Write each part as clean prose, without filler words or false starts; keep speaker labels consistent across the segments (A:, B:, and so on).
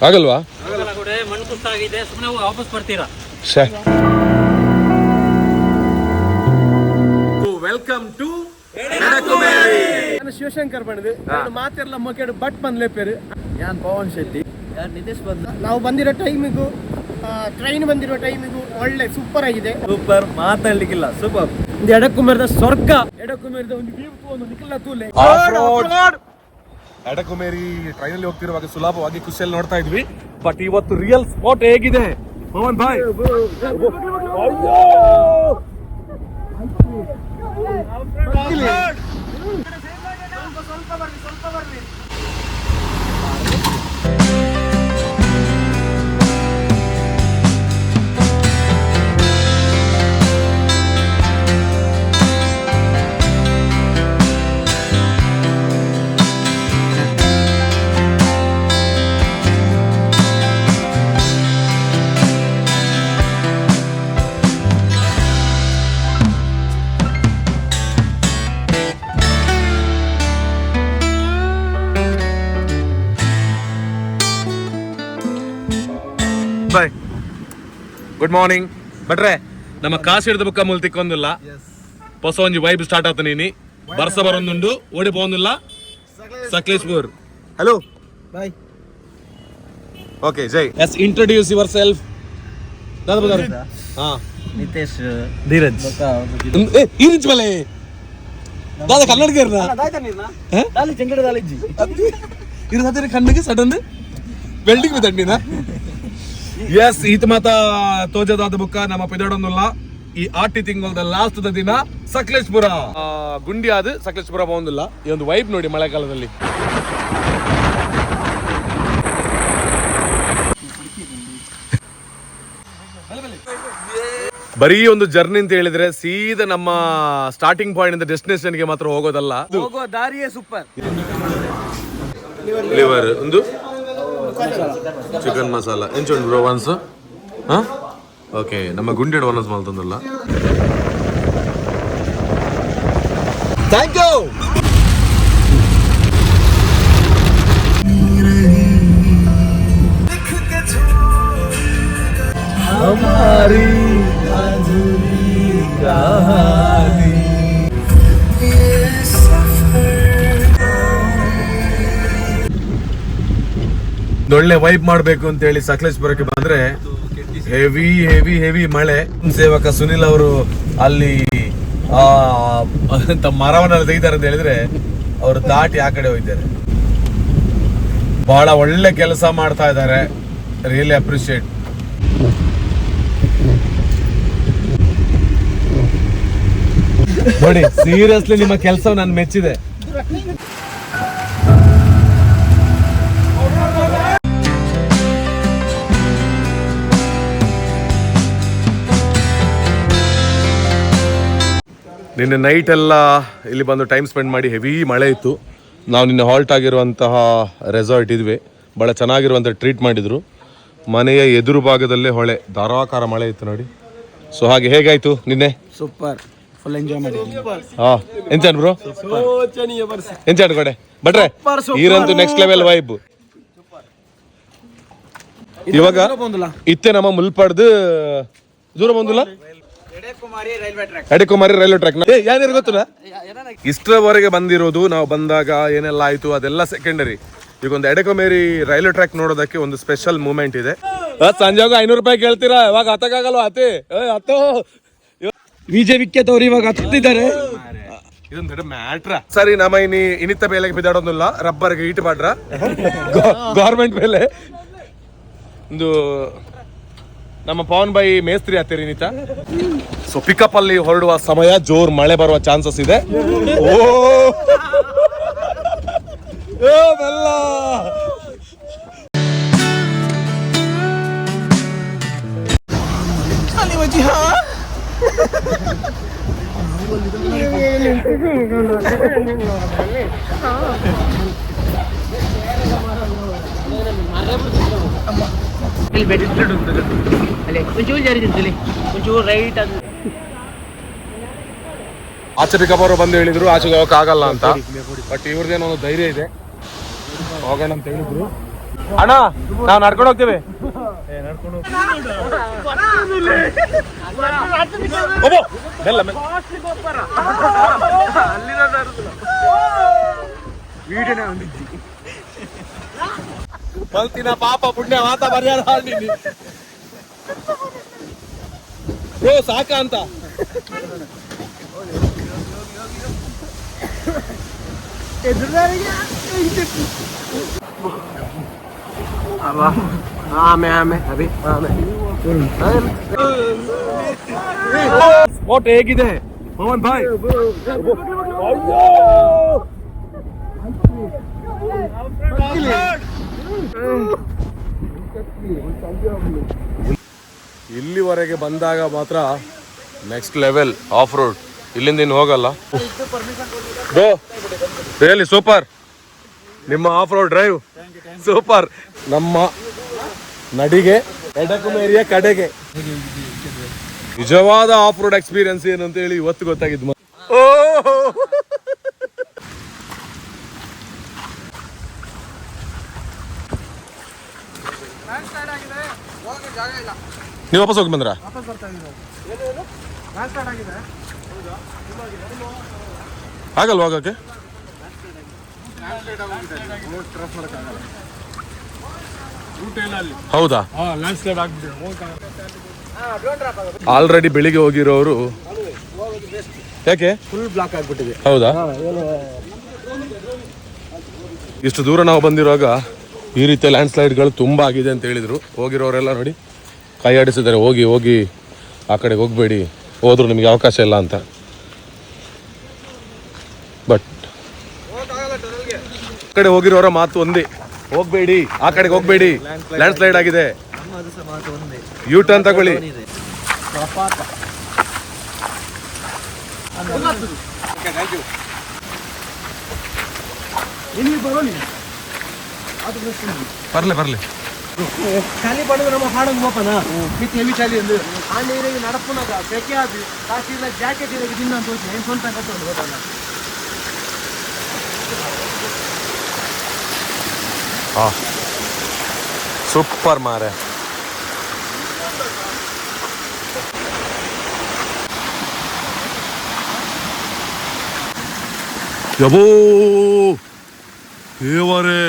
A: ಆಗಲ್ವಾ?
B: ಮಣ್ಣು ಕುಸ್ತಾಗಿದೆ, ಸುಮ್ಮನೆ ವಾಪಸ್ ಬರ್ತೀರಾ?
A: ವೆಲ್ಕಮ್ ಟು
C: ಶಿವಶಂಕರ್ ಬಂದಿದೆ ಮಾತೆಲ್ಲ ಮೊಕೆಡು ಬಟ್ ಬಂದ್ಲೆ ಪೇರು ಯಾನ್ ಪವನ್ ಶೆಟ್ಟಿ ಯಾನ್ ನಿತೇಶ್ ಬಂದ. ನಾವು ಬಂದಿರೋ ಟೈಮಿಗೂ ಟ್ರೈನ್ ಬಂದಿರೋ ಟೈಮಿಗೂ ಒಳ್ಳೆ ಸೂಪರ್ ಆಗಿದೆ.
D: ಸೂಪರ್, ಮಾತಾಡ್ಲಿಕ್ಕಿಲ್ಲ. ಸೂಪರ್.
C: ಒಂದು ಎಡಕುಮೇರದ ಸ್ವರ್ಗ, ಎಡಕುಮೇರದ ಒಂದು ವ್ಯೂ, ಒಂದು ನಿಖಿಲ ತೂಲೆ.
A: ಎಡಕುಮೇರಿ ಟ್ರೈನ್ ಅಲ್ಲಿ ಹೋಗ್ತಿರುವಾಗ ಸುಲಭವಾಗಿ ಖುಷಿಯಲ್ಲಿ ನೋಡ್ತಾ ಇದ್ವಿ. ಬಟ್ ಇವತ್ತು ರಿಯಲ್ ಸ್ಪಾಟ್ ಹೇಗಿದೆ ಪವನ್ ಭಾಯ್? ಬಾಯ್, ಗುಡ್ ಮಾರ್ನಿಂಗ್ ಬಟ್ರೆ. ನಮ್ಮ ಕಾಸು ಹಿಡಿದ ಬುಕ್ಕ ಮೂಲ ತಿಕ್ಕೊಂದಿಲ್ಲ, ಹೊಸ ಒಂಜಿ ವೈಬ್ ಸ್ಟಾರ್ಟ್ ಆತ. ನೀನಿ ಬರ್ಸ ಬರೊಂದುಂಡು ಓಡಿ ಪೋಂದಿಲ್ಲ ಸಕಲೇಶ್ಪುರ್. Hello
C: bye.
A: ಓಕೆ ಜೈ. Yes, introduce yourself.
D: Nitesh,
C: Dheeraj.
A: ಈ ರಿಚ್ ಮಲೆ ದಾದ ಕನ್ನಡಗೇರ್ನ ಇರು ಕಣ್ಣಿಗೆ ಸಡನ್ ಬೆಲ್ಡಿಂಗ್ ಬಿದ್ದಂಡಿನ. ಎಸ್, ಈತ ಮಾತ ತೋಜದಾದ ಬುಕ್ಕ ನಮ್ಮ ಪಿದಾಡೊಂದುಲ್ಲ. ಈ ಆಟಿ ತಿಂಗಳದ ಲಾಸ್ಟ್ ದಿನ ಸಕಲೇಶ್ಪುರ ಗುಂಡಿ ಆದ ಸಕಲೇಶ್ಪುರ ಬಂದಿಲ್ಲ. ಈ ಒಂದು ವೈಬ್ ನೋಡಿ ಮಳೆಗಾಲದಲ್ಲಿ. ಬರೀ ಒಂದು ಜರ್ನಿ ಅಂತ ಹೇಳಿದ್ರೆ ಸೀದಾ ನಮ್ಮ ಸ್ಟಾರ್ಟಿಂಗ್ ಪಾಯಿಂಟ್ ಇಂದ ಡೆಸ್ಟಿನೇಷನ್ ಗೆ ಮಾತ್ರ ಹೋಗೋದಲ್ಲ.
D: ಹೋಗೋ ದಾರಿಯೇ ಸೂಪರ್.
A: ಲಿವರ್ ಒಂದು ಚಿಕನ್ ಮಸಾಲ ಎಂಚುಂಡು ಬ್ರೋ ಒನ್ಸ್. ಓಕೆ, ನಮ್ಮ ಗುಂಡಿ ಒನ್ಸ್ ಮಲ್ತಂದಲ್ಲ. Thank you. ಒಳ್ಳೆ ವೈಬ್ ಮಾಡ್ಬೇಕು ಅಂತ ಹೇಳಿ ಸಕಲೇಶ್ಪುರಕ್ಕೆ ಬಂದ್ರೆ ಹೆವಿ ಹೆವಿ ಹೆವಿ ಮಳೆ. ಸೇವಕ ಸುನಿಲ್ ಅವರು ಅಲ್ಲಿ ಮರವನ್ನೆಲ್ಲ ತೆಗಿತಾರೆ ಅಂತ ಹೇಳಿದ್ರೆ ಅವರು ದಾಟಿ ಆ ಕಡೆ ಹೋಗಿದ್ದಾರೆ. ಬಹಳ ಒಳ್ಳೆ ಕೆಲಸ ಮಾಡ್ತಾ ಇದ್ದಾರೆ. Really appreciate. ನೋಡಿ, ಸೀರಿಯಸ್ಲಿ ನಿಮ್ಮ ಕೆಲಸ ನಾನು ಮೆಚ್ಚಿದೆ. ನಿನ್ನೆ ನೈಟ್ ಎಲ್ಲ ಇಲ್ಲಿ ಬಂದು ಟೈಮ್ ಸ್ಪೆಂಡ್ ಮಾಡಿ ಹೆವಿ ಮಳೆ ಇತ್ತು. ನಾವು ನಿನ್ನೆ ಹಾಲ್ಟ್ ಆಗಿರುವಂತಹ ರೆಸಾರ್ಟ್ ಇದ್ವಿ. ಭಾಳ ಚೆನ್ನಾಗಿರುವಂಥ ಟ್ರೀಟ್ ಮಾಡಿದರು. ಮನೆಯ ಎದುರು ಭಾಗದಲ್ಲೇ ಹೊಳೆ, ಧಾರಾಕಾರ ಮಳೆ ಇತ್ತು ನೋಡಿ. ಸೊ ಹಾಗೆ ಹೇಗಾಯ್ತು ನಿನ್ನೆ?
C: ಸೂಪರ್, ಫುಲ್ ಎಂಜಾಯ್ ಮಾಡಿದ್ವಿ.
A: ಎಂಚಾನ್ ಬ್ರೋ, ಎಂಚಾನ್ ಕಡೆ ಬಟ್ರೆ ಈರಂತೂ ನೆಕ್ಸ್ಟ್ ಲೆವೆಲ್ ವೈಬ್. ಇವಾಗ ಇತ್ತೆ ನಮ್ಮ ಮುಲ್ಪಾಡ್ದು ದೂರ ಬಂದಿಲ್ಲ ಎಡೆಕುಮಾರಿ ರೈಲ್ವೆ ಟ್ರ್ಯಾಕ್ ಏನಿರು ಗೊತ್ತಿಲ್ಲ. ಇಷ್ಟರವರೆಗೆ ಬಂದಿರೋದು, ನಾವು ಬಂದಾಗ ಏನೆಲ್ಲ ಆಯ್ತು ಅದೆಲ್ಲ ಸೆಕೆಂಡರಿ. ಈಗ ಒಂದು ಎಡೆಕುಮಾರಿ ರೈಲ್ವೆ ಟ್ರ್ಯಾಕ್ ನೋಡೋದಕ್ಕೆ ಒಂದು ಸ್ಪೆಷಲ್ ಮೂಮೆಂಟ್ ಇದೆ. ಸಂಜೆಗ 500 ರೂಪಾಯಿ ಕೇಳ್ತೀರಾ, ಇವಾಗ ಹತ್ತಕ್ಕಾಗಲ್ವ? ಹತ್ತು
C: ವಿಜಯ್ ವಿಖ್ಯಾತವ್ರು ಇವಾಗ ಹತ್ತಿದ್ದಾರೆ.
A: ಇದೊಂದು ಮ್ಯಾಟ್ರ. ಸರಿ, ನಮ್ಮ ಇನ್ನಿತ್ತ ಬೇಲೆಗೆ ಬಿದ್ದಾಡೋದಿಲ್ಲ, ರಬ್ಬರ್ಗೆ ಈಟ್ ಮಾಡ್ರ ಗೌರ್ಮೆಂಟ್ ಮೇಲೆ. ಒಂದು ನಮ್ಮ ಪವನ್ ಬಾಯಿ ಮೇಸ್ತ್ರಿ ಹತ್ತಿರಿ ನಿತ. ಸೊ ಪಿಕಪ್ ಅಲ್ಲಿ ಹೊರಡುವ ಸಮಯ, ಜೋರ್ ಮಳೆ ಬರುವ ಚಾನ್ಸಸ್ ಇದೆ. ಓ ಬೆಲ್ಲ. ಆಚೆ ಪಿಕಪ್ ಅವರು ಬಂದು ಹೇಳಿದ್ರು ಆಚೆಗೆ ಹೋಗಕ್ ಆಗಲ್ಲ ಅಂತ. ಬಟ್ ಇವ್ರದ್ದೇನೋ ಒಂದು ಧೈರ್ಯ ಇದೆ, ಹೋಗೋಣ ಅಂತ ಹೇಳಿದ್ರು. ಅಣ್ಣ ನಾವು ನಡ್ಕೊಂಡು ಹೋಗ್ತೇವೆ. ಮಲ್ತಿನ ಪಾಪ ಪುಣ್ಯ ಮಾತ ಮರ್ಯಾದ ಬ್ರೋ ಸಾಕ ಅಂತ ಸ್ಪಾಟ್ ಹೇಗಿದೆ ಪವನ್ ಭಾಯ್? ಇಲ್ಲಿವರೆಗೆ ಬಂದಾಗ ಮಾತ್ರ ನೆಕ್ಸ್ಟ್ ಲೆವೆಲ್ ಆಫ್ ರೋಡ್. ಇಲ್ಲಿಂದ ಇನ್ನು ಹೋಗಲ್ಲ ಬ್ರೋ. ರಿಯಲಿ ಸೂಪರ್ ನಿಮ್ಮ ಆಫ್ ರೋಡ್ ಡ್ರೈವ್, ಸೂಪರ್. ನಮ್ಮ ನಡಿಗೆ ಎಡಕುಮೇರಿಯ ಕಡೆಗೆ ನಿಜವಾದ ಆಫ್ ರೋಡ್ ಎಕ್ಸ್ಪೀರಿಯನ್ಸ್ ಏನು ಅಂತ ಹೇಳಿ ಇವತ್ತು ಗೊತ್ತಾಗಿದ್ದು. ನೀವು ವಾಪಸ್ ಹೋಗಿ ಬಂದ್ರ? ಆಗಲ್ವಾ ಹೋಗಕ್ಕೆ? ಹೌದಾ? ಆಲ್ರೆಡಿ ಬೆಳಿಗ್ಗೆ ಹೋಗಿರೋರು ಯಾಕೆ
C: ಫುಲ್ ಬ್ಲಾಕ್ ಆಗ್ಬಿಟ್ಟಿದೆ.
A: ಹೌದಾ? ಇಷ್ಟು ದೂರ ನಾವು ಬಂದಿರುವಾಗ ಈ ರೀತಿಯ ಲ್ಯಾಂಡ್ ಸ್ಲೈಡ್ಗಳು ತುಂಬಾ ಆಗಿದೆ ಅಂತ ಹೇಳಿದ್ರು. ಹೋಗಿರೋರೆಲ್ಲ ನೋಡಿ ಕೈ ಆಡಿಸಿದ್ದಾರೆ, ಹೋಗಿ ಹೋಗಿ ಆ ಕಡೆಗೆ ಹೋಗ್ಬೇಡಿ, ಹೋದ್ರು ನಿಮಗೆ ಅವಕಾಶ ಇಲ್ಲ ಅಂತ. ಬಟ್ ಆ ಕಡೆ ಹೋಗಿರೋರ ಮಾತು ಒಂದೇ, ಹೋಗ್ಬೇಡಿ, ಆ ಕಡೆಗೆ ಹೋಗ್ಬೇಡಿ, ಲ್ಯಾಂಡ್ ಸ್ಲೈಡ್ ಆಗಿದೆ, ಯೂ ಟರ್ನ್ ತಗೊಳ್ಳಿ. ಬರ್ಲಿ ಬರ್ಲಿ
C: ಚಳಿ ಪಡೆದು ನಮ್ಮ ಹಾಡೊಂದು ಮೋಪನ ಮಿತ್ ಹೆವಿ ಚಳಿ ಎಂದು ಆ ನೀರಿಗೆ ನಡಪುನಾಗ ಸೆಕೆ ಆದಿ ಕಾಶಿಲ್ಲ ಜಾಕೆಟ್ ಇರೋದು ದಿನ ಅಂತ ಹೋಗಿ ಏನು ಸ್ವಂತ ಕಟ್ಟೋದು ಗೊತ್ತಲ್ಲ.
A: ಸೂಪರ್ ಮಾರೆ. ಯಬೋ ದೇವರೇ,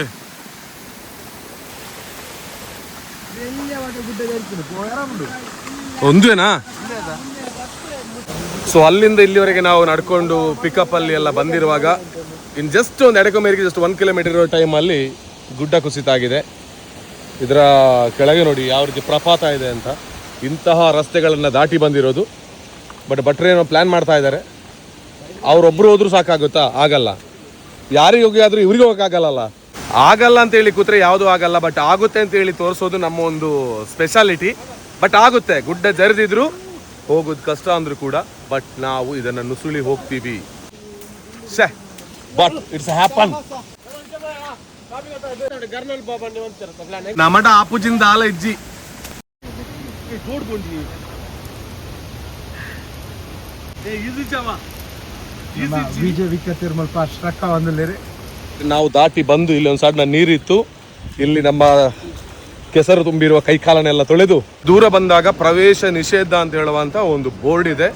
A: ಒಂದೇನಾ? ಸೊ ಅಲ್ಲಿಂದ ಇಲ್ಲಿವರೆಗೆ ನಾವು ನಡ್ಕೊಂಡು ಪಿಕಪ್ ಅಲ್ಲಿ ಎಲ್ಲ ಬಂದಿರುವಾಗ ಇನ್ ಜಸ್ಟ್ ಒಂದು ಎಡಕೊಮೇರಿಗೆ ಜಸ್ಟ್ 1 ಕಿಲೋಮೀಟರ್ ಇರೋ ಟೈಮಲ್ಲಿ ಗುಡ್ಡ ಕುಸಿತ ಆಗಿದೆ. ಇದರ ಕೆಳಗೆ ನೋಡಿ ಯಾವ ರೀತಿ ಪ್ರಪಾತ ಇದೆ ಅಂತ. ಇಂತಹ ರಸ್ತೆಗಳನ್ನು ದಾಟಿ ಬಂದಿರೋದು. ಬಟ್ ಭಟ್ರೇನೋ ಪ್ಲ್ಯಾನ್ ಮಾಡ್ತಾ ಇದ್ದಾರೆ. ಅವರೊಬ್ಬರು ಹೋದ್ರೂ ಸಾಕಾಗುತ್ತಾ? ಆಗಲ್ಲ. ಯಾರಿಗೆ ಹೋಗಿ ಆದರೂ ಇವ್ರಿಗೆ ಹೋಗೋಕ್ಕಾಗಲ್ಲ. ಆಗಲ್ಲ ಅಂತೇಳಿ ಕೂತ್ರೆ ಯಾವುದೂ ಆಗಲ್ಲ, ಬಟ್ ಆಗುತ್ತೆ ಅಂತೇಳಿ ತೋರಿಸೋದು ನಮ್ಮ ಒಂದು ಸ್ಪೆಷಾಲಿಟಿ. ಬಟ್ ಆಗುತ್ತೆ, ಗುಡ್ಡ ಜರಿದಿದ್ರು ಹೋಗೋದು ಕಷ್ಟ ಅಂದರೂ ಕೂಡ, ಬಟ್ ನಾವು ಇದನ್ನು ನುಸುಳಿ ಹೋಗ್ತೀವಿ. But it's happen. ನಮಡ ಆಪುಜಿಂದ ಆಲ ಇಜ್ಜಿ ನಾವು ದಾಟಿ ಬಂದು ಇಲ್ಲಿ ಒಂದು ಸಣ್ಣ ನೀರಿತ್ತು. ಇಲ್ಲಿ ನಮ್ಮ ಕೆಸರು ತುಂಬಿರುವ ಕೈಕಾಲನೆಲ್ಲ ತೊಳೆದು ದೂರ ಬಂದಾಗ ಪ್ರವೇಶ ನಿಷೇಧ ಅಂತ ಹೇಳುವಂತ ಒಂದು ಬೋರ್ಡ್ ಇದೆ.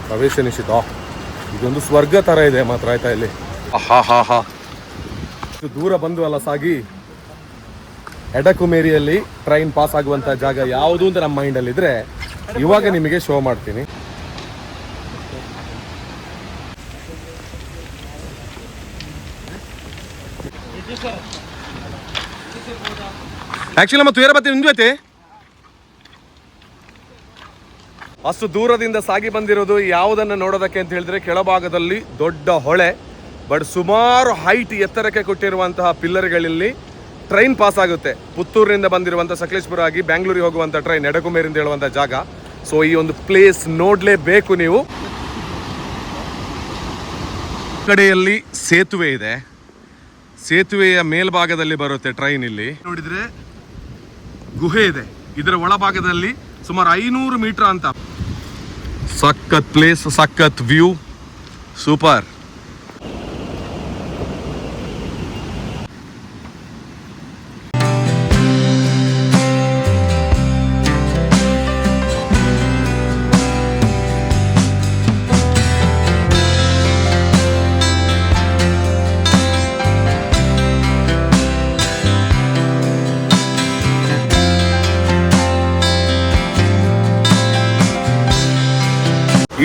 A: ಪ್ರವೇಶ ನಿಷೇಧ. ಇದೊಂದು ಸ್ವರ್ಗ ತರ ಇದೆ ಮಾತ್ರ, ಆಯ್ತಾ? ಇಲ್ಲಿ ಹಾ ದೂರ ಬಂದು ಅಲ್ಲ ಸಾಗಿ ಎಡಕುಮೇರಿಯಲ್ಲಿ ಟ್ರೈನ್ ಪಾಸ್ ಆಗುವಂತ ಜಾಗ ಯಾವುದು ಅಂತ ನಮ್ಮ ಮೈಂಡ್ ಅಲ್ಲಿ ಇದ್ರೆ ಇವಾಗ ನಿಮಗೆ ಶೋ ಮಾಡ್ತೀನಿ. ಆಕ್ಚುಲಿ ನಮ್ಮ ತುಯರ ಬತ್ತಿ ನಿಂಜೈತೆ. ಅಷ್ಟು ದೂರದಿಂದ ಸಾಗಿ ಬಂದಿರೋದು ಯಾವುದನ್ನು ನೋಡೋದಕ್ಕೆ ಅಂತ ಹೇಳಿದ್ರೆ ಕೆಳಭಾಗದಲ್ಲಿ ದೊಡ್ಡ ಹೊಳೆ, ಬಟ್ ಸುಮಾರು ಹೈಟ್ ಎತ್ತರಕ್ಕೆ ಕೊಟ್ಟಿರುವಂತಹ ಪಿಲ್ಲರ್ಗಳಲ್ಲಿ ಟ್ರೈನ್ ಪಾಸ್ ಆಗುತ್ತೆ. ಪುತ್ತೂರಿನಿಂದ ಬಂದಿರುವಂಥ ಸಕಲೇಶ್ಪುರ ಆಗಿ ಬ್ಯಾಂಗ್ಳೂರಿಗೆ ಹೋಗುವಂಥ ಟ್ರೈನ್ ಎಡಕುಮೇರಿಂದ ಹೇಳುವಂಥ ಜಾಗ. ಸೊ ಈ ಒಂದು ಪ್ಲೇಸ್ ನೋಡಲೇಬೇಕು ನೀವು. ಕಡೆಯಲ್ಲಿ ಸೇತುವೆ ಇದೆ, ಸೇತುವೆಯ ಮೇಲ್ಭಾಗದಲ್ಲಿ ಬರುತ್ತೆ ಟ್ರೈನ್. ಇಲ್ಲಿ ನೋಡಿದ್ರೆ ಗುಹೆ ಇದೆ, ಇದರ ಒಳಭಾಗದಲ್ಲಿ ಸುಮಾರು 500 ಮೀಟರ್ ಅಂತ ಸಖತ್ ಪ್ಲೇಸ್, ಸಖತ್ ವ್ಯೂ, ಸೂಪರ್.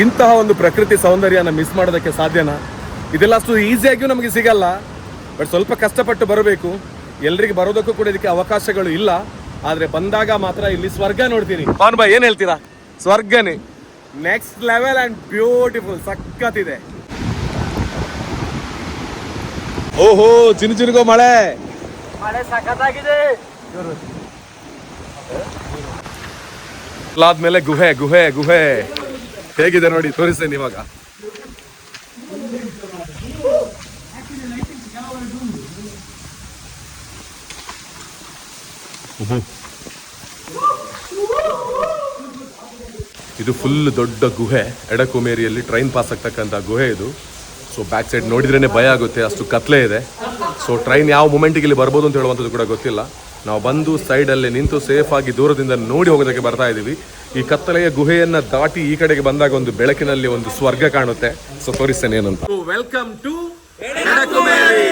A: ಇಂತಹ ಒಂದು ಪ್ರಕೃತಿ ಸೌಂದರ್ಯನ ಮಿಸ್ ಮಾಡೋದಕ್ಕೆ ಸಾಧ್ಯನಾ? ಇದೆಲ್ಲ ಅಷ್ಟು ಈಸಿಯಾಗಿಯೂ ನಮಗೆ ಸಿಗಲ್ಲ, ಬಟ್ ಸ್ವಲ್ಪ ಕಷ್ಟಪಟ್ಟು ಬರಬೇಕು. ಎಲ್ರಿಗೆ ಬರೋದಕ್ಕೂ ಕೂಡ ಇದಕ್ಕೆ ಅವಕಾಶಗಳು ಇಲ್ಲ, ಆದ್ರೆ ಬಂದಾಗ ಮಾತ್ರ ಇಲ್ಲಿ ಸ್ವರ್ಗ ನೋಡ್ತೀನಿ. ಪವನ್ ಭಾಯ್ ಏನ್ ಹೇಳ್ತೀರಾ? ಸ್ವರ್ಗನೇ, ನೆಕ್ಸ್ಟ್ ಲೆವೆಲ್ ಅಂಡ್ ಬ್ಯೂಟಿಫುಲ್, ಸಖತ್ತಿದೆ. ಓಹೋ, ಚಿನುಚಿನುಗೋ ಮಳೆ
D: ಸಖತ್ತಾಗಿದೆ.
A: ಆದ್ಮೇಲೆ ಗುಹೆ ಗುಹೆ ಗುಹೆ ಹೇಗಿದೆ ನೋಡಿ, ತೋರಿಸ್ತೇನೆ ಇವಾಗ. ಇದು ಫುಲ್ ದೊಡ್ಡ ಗುಹೆ, ಎಡಕುಮೇರಿಯಲ್ಲಿ ಟ್ರೈನ್ ಪಾಸ್ ಆಗ್ತಕ್ಕಂಥ ಗುಹೆ ಇದು. ಸೊ ಬ್ಯಾಕ್ ಸೈಡ್ ನೋಡಿದ್ರೇನೆ ಭಯ ಆಗುತ್ತೆ, ಅಷ್ಟು ಕತ್ಲೆ ಇದೆ. ಸೊ ಟ್ರೈನ್ ಯಾವ ಮೂಮೆಂಟಿಗೆ ಇಲ್ಲಿ ಬರ್ಬೋದು ಅಂತ ಹೇಳುವಂಥದ್ದು ಕೂಡ ಗೊತ್ತಿಲ್ಲ. ನಾವು ಬಂದು ಸೈಡಲ್ಲಿ ನಿಂತು ಸೇಫ್ ಆಗಿ ದೂರದಿಂದ ನೋಡಿ ಹೋಗೋದಕ್ಕೆ ಬರ್ತಾ ಇದ್ದೀವಿ. ಈ ಕತ್ತಲೆಯ ಗುಹೆಯನ್ನ ದಾಟಿ ಈ ಕಡೆಗೆ ಬಂದಾಗ ಒಂದು ಬೆಳಕಿನಲ್ಲಿ ಒಂದು ಸ್ವರ್ಗ ಕಾಣುತ್ತೆ. ಸೊ ತೋರಿಸ್ತೇನೆ ಏನಂತ. Welcome to Edakumeri.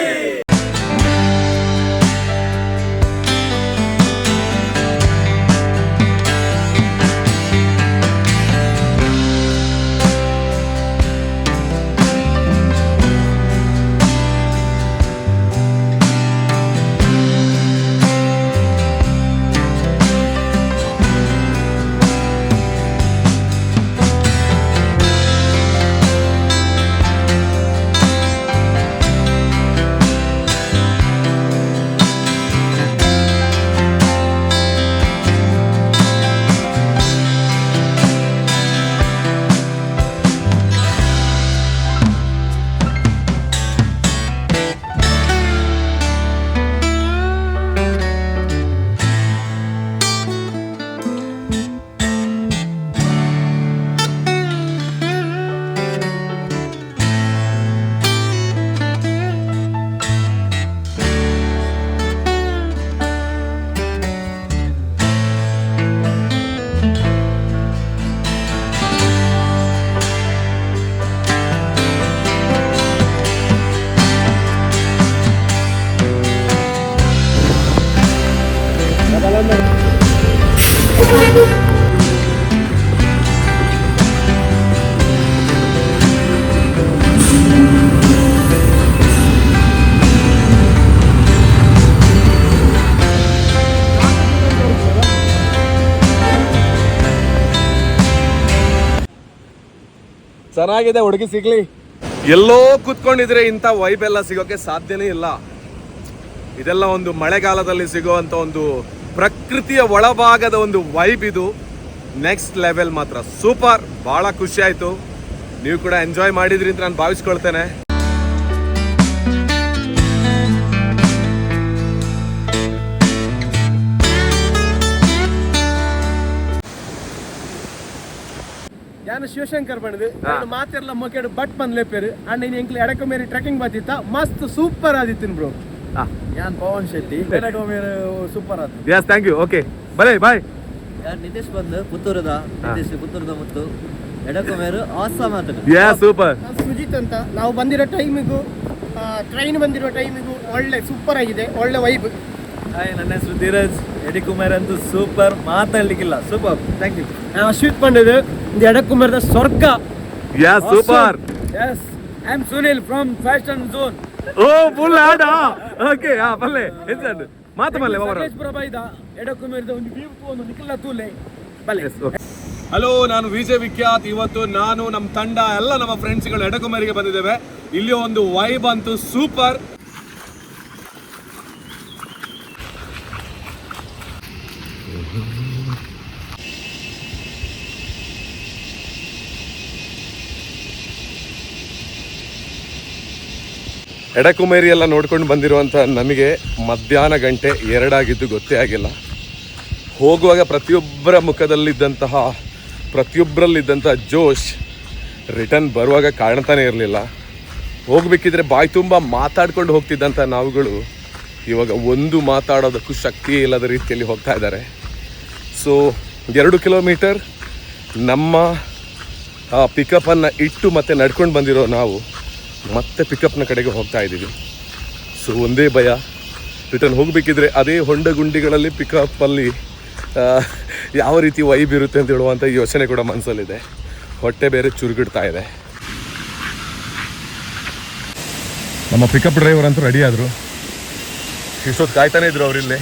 A: ಚೆನ್ನಾಗಿದೆ, ಹುಡುಗಿ ಸಿಗ್ಲಿ. ಎಲ್ಲೋ ಕೂತ್ಕೊಂಡಿದ್ರೆ ಇಂಥ ವೈಬ್ ಎಲ್ಲ ಸಿಗೋಕೆ ಸಾಧ್ಯನೇ ಇಲ್ಲ. ಇದೆಲ್ಲ ಒಂದು ಮಳೆಗಾಲದಲ್ಲಿ ಸಿಗುವಂತ ಒಂದು ಪ್ರಕೃತಿಯ ಒಳಭಾಗದ ಒಂದು ವೈಬ್. ಇದು ನೆಕ್ಸ್ಟ್ ಲೆವೆಲ್, ಮಾತ್ರ ಸೂಪರ್. ಬಹಳ ಖುಷಿ ಆಯ್ತು. ನೀವು ಕೂಡ ಎಂಜಾಯ್ ಮಾಡಿದ್ರಿ ಅಂತ ನಾನು ಭಾವಿಸ್ಕೊಳ್ತೇನೆ.
C: ಯಾನು ಶಿವಶಂಕರ್ ಬಂದಿದೆ ಮಾತೆಲ್ಲ ಮೊಕೆಡು ಬಟ್ ಬಂದ್ಲೆ ಪೇರು ಅಂಡ್ ಇನ್ ಎಂಕ್ಲಿ ಎಡಕುಮೇರಿ ಟ್ರೆಕಿಂಗ್ ಬತ್ತಿತ್ತ ಮಸ್ತ್ ಸೂಪರ್ ಆದಿತ್ತಿನ ಬ್ರೋ. ಯಾನ್ ಪವನ್ ಶೆಟ್ಟಿ ಎಡಕುಮೇರಿ ಸೂಪರ್ ಆದ.
A: Yes, thank you. Okay, bye bye.
D: ಯಾನ್ ನಿತೇಶ್ ಬಂದು ಪುತ್ತೂರದ ಮತ್ತು ಎಡಕುಮೇರು ಆಸಮ್ ಆತ.
A: ಯಾ ಸೂಪರ್.
C: ಸುಜಿತ್ ಅಂತ. ನಾವು ಬಂದಿರೋ ಟೈಮಿಗೂ ಟ್ರೈನ್ ಬಂದಿರೋ ಟೈಮಿಗೂ ಒಳ್ಳೆ ಸೂಪರ್ ಆಗಿದೆ, ಒಳ್ಳೆ ವೈಬ್.
D: ಹಾಯ್, ನನ್ನ ಹೆಸರು ಧೀರಜ್. ಎಡಕುಮೇರ್ ಅಂತೂ ಸೂಪರ್, ಮಾತಾಡ್ಲಿಕ್ಕಿಲ್ಲ, ಸೂಪರ್. Thank you.
C: ನಾನು ಅಶ್ವಿತ್ ಬಂದಿದ್ದು ಇದು ಎಡಕುಮೇರದ ಸ್ವರ್ಗ.
A: Yeah super.
C: Yes, I am Sunil from fashion zone.
A: ಓ ಫುಲ್ ಆಡ. ಓಕೆ, ಹಾ ಬಲ್ಲೆ ಎಂತ ಮಾತು ಬಲ್ಲೆ ಬಾಬರ.
C: ಎಡಕುಮೇರದ ಒಂದು ವ್ಯೂ ಒಂದು ನಿಖಿಲ ತೂಲೆ ಬಲ್ಲೆ.
A: ಹಲೋ, ನಾನು ವಿಜಯ್ ವಿಖ್ಯಾತ್. ಇವತ್ತು ನಾನು ನಮ್ಮ ತಂಡ ಎಲ್ಲ ನಮ್ಮ ಫ್ರೆಂಡ್ಸ್ಗಳು ಎಡಕುಮೇರಿಗೆ ಬಂದಿದ್ದೇವೆ. ಇಲ್ಲಿ ಒಂದು ವೈಬ್ ಅಂತೂ ಸೂಪರ್. ಎಡಕುಮೇರಿ ಎಲ್ಲ ನೋಡ್ಕೊಂಡು ಬಂದಿರುವಂಥ ನಮಗೆ ಮಧ್ಯಾಹ್ನ ಗಂಟೆ 2 ಆಗಿದ್ದು ಗೊತ್ತೇ ಆಗಿಲ್ಲ. ಹೋಗುವಾಗ ಪ್ರತಿಯೊಬ್ಬರ ಮುಖದಲ್ಲಿದ್ದಂತಹ ಪ್ರತಿಯೊಬ್ಬರಲ್ಲಿದ್ದಂಥ ಜೋಶ್ ರಿಟರ್ನ್ ಬರುವಾಗ ಕಾಣ್ತಾನೆ ಇರಲಿಲ್ಲ. ಹೋಗ್ಬೇಕಿದ್ರೆ ಬಾಯಿ ತುಂಬ ಮಾತಾಡ್ಕೊಂಡು ಹೋಗ್ತಿದ್ದಂಥ ನಾವುಗಳು ಇವಾಗ ಒಂದು ಮಾತಾಡೋದಕ್ಕೂ ಶಕ್ತಿಯೇ ಇಲ್ಲದ ರೀತಿಯಲ್ಲಿ ಹೋಗ್ತಾ ಇದ್ದಾರೆ. ಸೊ 2 ಕಿಲೋಮೀಟರ್ ನಮ್ಮ ಪಿಕಪ್ಪನ್ನು ಇಟ್ಟು ಮತ್ತೆ ನಡ್ಕೊಂಡು ಬಂದಿರೋ ನಾವು ಮತ್ತೆ ಪಿಕಪ್ನ ಕಡೆಗೆ ಹೋಗ್ತಾ ಇದ್ದೀವಿ. ಸೊ ಒಂದೇ ಭಯ, ರಿಟರ್ನ್ ಹೋಗಬೇಕಿದ್ರೆ ಅದೇ ಹೊಂಡಗುಂಡಿಗಳಲ್ಲಿ ಪಿಕಪ್ಪಲ್ಲಿ ಯಾವ ರೀತಿ ವೈಬ್ ಇರುತ್ತೆ ಅಂತ ಹೇಳುವಂಥ ಯೋಚನೆ ಕೂಡ ಮನಸ್ಸಲ್ಲಿದೆ. ಹೊಟ್ಟೆ ಬೇರೆ ಚುರುಗಿಡ್ತಾ ಇದೆ. ನಮ್ಮ ಪಿಕಪ್ ಡ್ರೈವರ್ ಅಂತೂ ರೆಡಿ ಆದರು. ಇಷ್ಟೊತ್ತು ಕಾಯ್ತಾನೆ ಇದ್ರು ಅವರಿಲ್ಲೇ.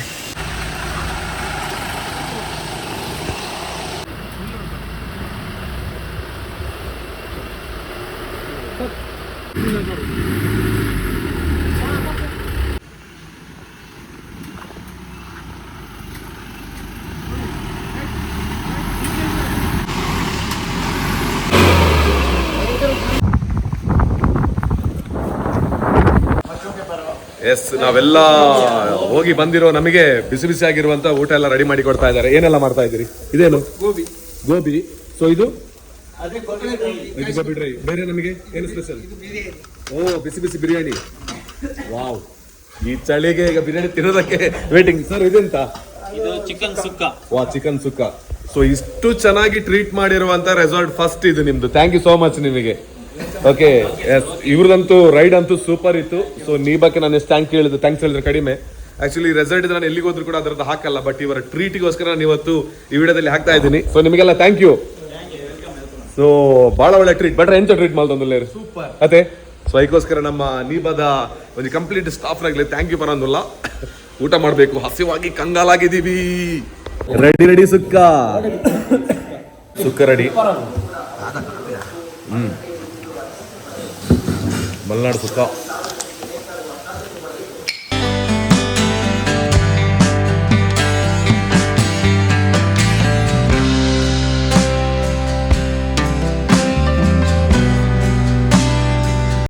A: ಎಸ್, ನಾವೆಲ್ಲ ಹೋಗಿ ಬಂದಿರೋ ನಮಗೆ ಬಿಸಿ ಬಿಸಿ ಆಗಿರುವಂತ ಊಟ ಎಲ್ಲ ರೆಡಿ ಮಾಡಿ ಕೊಡ್ತಾ ಇದ್ದಾರೆ. ಏನೆಲ್ಲ ಮಾಡ್ತಾ ಇದ್ದೀರಿ? ಇದೇನು? ಗೋಬಿ. ಸೊ ಇದು ಗೋಬಿ ಡ್ರೈ. ಬೇರೆ ನಮಗೆ ಏನು ಸ್ಪೆಷಲ್? ಓ, ಬಿಸಿ ಬಿಸಿ ಬಿರಿಯಾನಿ. ವಾವ್, ಈ ಚಳಿಗೆ ಈಗ ಬಿರಿಯಾನಿ ತಿನ್ನೋದಕ್ಕೆ ವೇಟಿಂಗ್. ಸರ್ ಇದೆಂತ?
B: ಇದು ಚಿಕನ್ ಸುಕ್ಕ.
A: ವಾ, ಚಿಕನ್ ಸುಕ್ಕ. ಸೊ ಇಷ್ಟು ಚೆನ್ನಾಗಿ ಟ್ರೀಟ್ ಮಾಡಿರುವಂತ ರೆಸಾರ್ಟ್ ಫಸ್ಟ್ ಇದು ನಿಮ್ದು. ಥ್ಯಾಂಕ್ ಯು ಸೋ ಮಚ್ ನಿಮಗೆ. ಓಕೆ, ಎಸ್, ಇವ್ರದಂತೂ ರೈಡ್ ಅಂತೂ ಸೂಪರ್ ಇತ್ತು. ಸೊ ನೀ ಬಗ್ಗೆ ನಾನು ಎಷ್ಟು ಥ್ಯಾಂಕ್ಸ್ ಹೇಳಿದ್ರೆ ಕಡಿಮೆ. ಆಕ್ಚುಲಿ ರೆಸಾರ್ಟ್ ನಾನು ಎಲ್ಲಿಗೆ ಹೋದ್ರು ಕೂಡ ಅದರದ್ದು ಹಾಕಲ್ಲ, ಬಟ್ ಇವರ ಟ್ರೀಟಿಗೋಸ್ಕರ ನಾನು ಇವತ್ತು ಈ ವಿಡಿಯೋದಲ್ಲಿ ಹಾಕ್ತಾ ಇದ್ದೀನಿ. ಸೊ ನಿಮಗೆಲ್ಲ ಥ್ಯಾಂಕ್ ಯು. ಸೊ ಬಹಳ ಒಳ್ಳೆ ಟ್ರೀಟ್. ಬಟ್ರೆ ಎಂತ ಟ್ರೀಟ್ ಮಾಡ್ತಂದ್ರೆ ಸೂಪರ್ ಅದೇ. ಸೊ ಅದಕ್ಕೋಸ್ಕರ ನಮ್ಮ ನೀಬದ ಒಂದು ಕಂಪ್ಲೀಟ್ ಸ್ಟಾಫ್ ಆಗಲಿ ಥ್ಯಾಂಕ್ ಯು ಪರಂದಿಲ್ಲ. ಊಟ ಮಾಡಬೇಕು, ಹಸಿವಾಗಿ ಕಂಗಾಲಾಗಿದ್ದೀವಿ. ರೆಡಿ ಸುಕ್ಕ ರೆಡಿ. ಮಲೆನಾಡು ಸುಕ್ಕ.